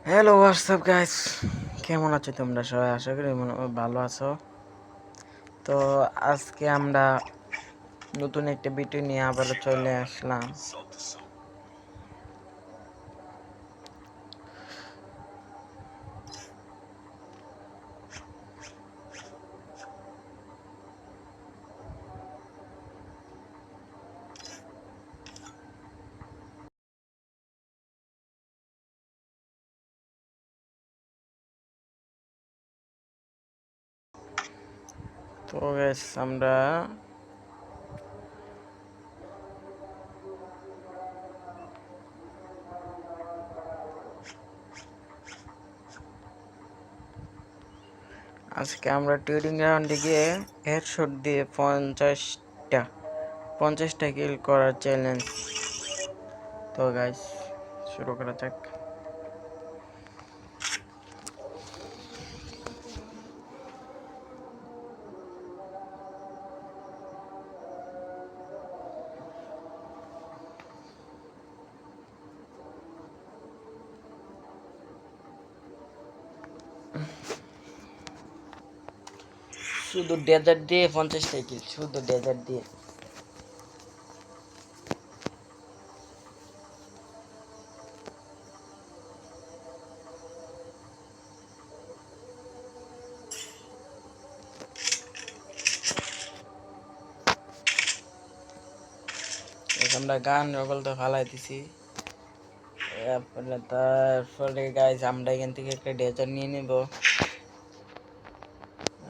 Hello WhatsApp guys, কেমন আছো তোমরা সবাই? আশা করি ভালো আছো। তো আজকে আমরা নতুন একটা ভিডিও নিয়ে আবারও চলে আসলাম। তো গাইস আমরা ট্রেডিং রাউন্ডে গিয়ে হেডশট দিয়ে 50টা কিল করার চ্যালেঞ্জ। তো গাইস শুরু করা যাক। শুধু ডেজার্ট দিয়ে 50টা কিল, শুধু ডেজার্ট দিয়ে। আমরা গান রকল তো ফালাই দিছি। তারপরে গাইজ আমরা এখান থেকে একটা ডেজার্ট নিয়ে নেব।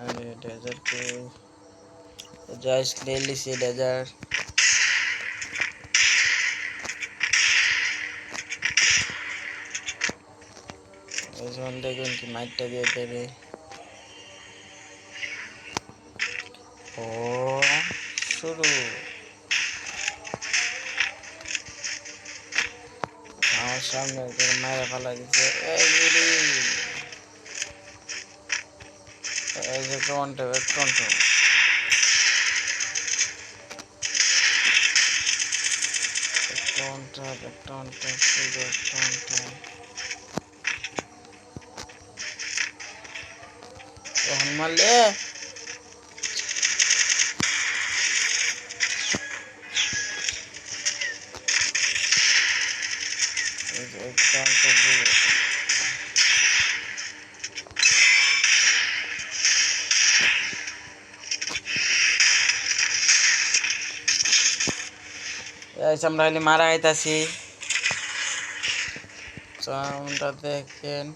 আরে ডেজার্টকে জাস্ট ले लीजिए डेजर्ट। এখন দেখুন কি মাইকটা দিয়ে দেবে। ও শুরু। আমার সামনে মায়েরা ফালা দিচ্ছে। এই বুড়ি, এই যে টন্টো টন্টো টন্টো টন্টো শুধু টন্টো। তখন মারলে টন্টো আমরা খালি মারা আইতাছি। সাউন্ডটা দেখেন।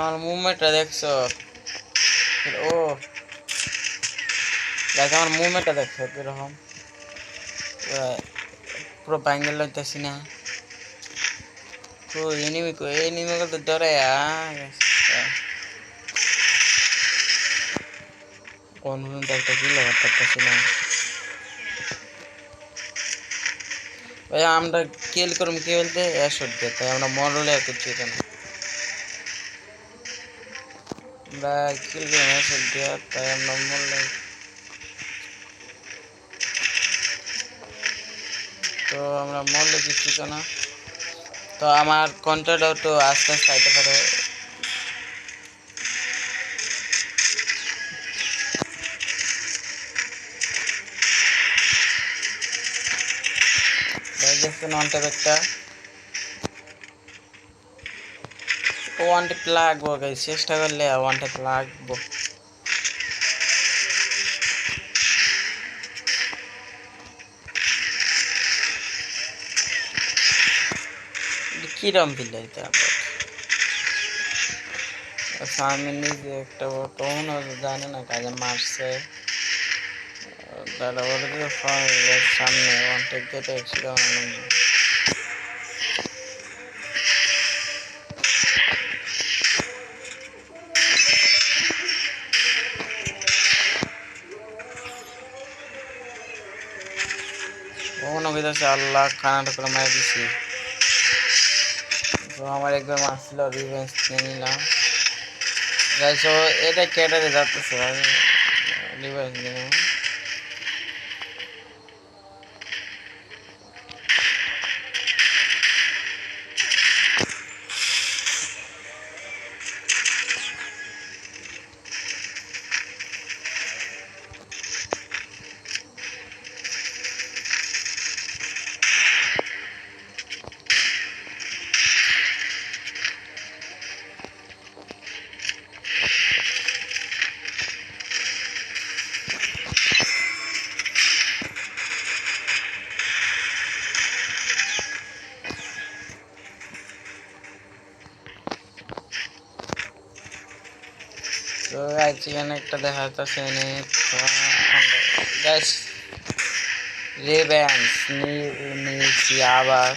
আমার মুভমেন্টটা দেখছো? ও দেখ, আমার মুভমেন্টটা দেখছো কিরকম? পুরো ব্যাঙ্গেল লইতেছি না। এনিমি তো ধরে কোন একটা কিল করতেছি না ভাই। আমরা কিল করবো কি বলতে এসব দিয়ে, তাই আমরা মরলে আর কিছু না। আমরা কিল করবো এসব দিয়ে, তাই আমরা মরলে। তো আমরা মরলে কিছু না। তো আমার কন্ট্রোলটাও তো আস্তে আস্তে আইতে পারে। দেখছেন ওয়ান ট্যাপ একটা ওয়ান ট্যাপ লাগবো গাইস, চেষ্টা করলে ওয়ান ট্যাপ লাগবো। কিরম বিলাই আমি নিজে একটা তখনও জানে না কাজে মারছে। দাদা ওর সামনে ওয়ান ট্যাপ যেটা ছিল। মনে হইতেছে আল্লাহ খানাটা করে মারি দিছি। তো আমার একবার মারছিল, রিভেঞ্জ নিয়ে নিলাম গাইস। ও এটা কেটারে যাচ্ছে, রিভেঞ্জ নিয়ে নেব। তো গাইস এখানে একটা দেখা যাচ্ছে গাইস, রিভেঞ্জ নিয়েছি আবার।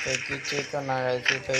তো কিছুই তো না গাইছি, তো